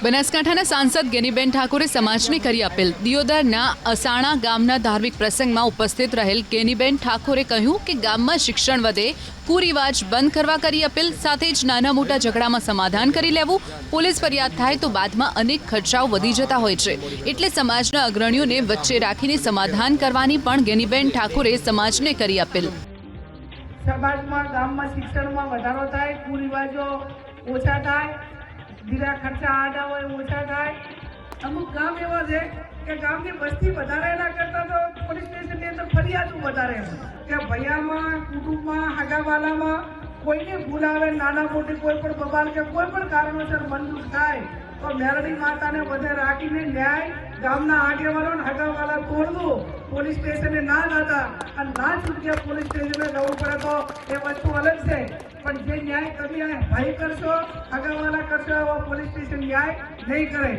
બનાસકાંઠાના સાંસદ ગેનીબેન ઠાકોરે સમાજને કરી અપીલ। દિયોદરના અસાણા ગામના ધાર્મિક પ્રસંગમાં ઉપસ્થિત રહેલ ગેનીબેન ઠાકોરે કહ્યું કે ગામમાં શિક્ષણ વધે, કુરિવાજ બંધ કરવા કરી અપીલ। સાથે જ નાના મોટા ઝઘડામાં સમાધાન કરી લેવું, પોલીસ ફરિયાદ થાય તો બાદમાં અનેક ખર્ચાઓ વધી જતા હોય છે, એટલે સમાજના અગ્રણીઓને વચ્ચે રાખીને સમાધાન કરવાની પણ ગેનીબેન ઠાકોરે સમાજને કરી અપીલ। સમાજમાં ગામમાં શિક્ષણમાં વધારો થાય, કુરિવાજો ઓછા થાય, બીજા ખર્ચા આડા હોય ઓછા થાય। અમુક ગામ એવા છે કે ગામની વસ્તી વધારે એના કરતાં તો પોલીસ સ્ટેશનની અંદર ફરિયાદો વધારે કે ભૈયામાં, કુટુંબમાં, હગાવાલામાં કોઈને ભૂલ આવે, નાના મોટી કોઈ પણ બબાલ કે કોઈ પણ કારણોસર મનદુખ થાય તો મેરડી માતાને બધે રાખીને ન્યાય ગામના આગેવાનોને હગાવાલા તોડવું, પોલીસ સ્ટેશને ના જતા અને ના છૂટકે પોલીસ સ્ટેશને જવું પડે તો એ વસ્તુ અલગ છે, પણ જે ન્યાય તમે ભાઈ કરશો, હગાવાલા કરશો, એવા પોલીસ સ્ટેશન ન્યાય નહીં કરે।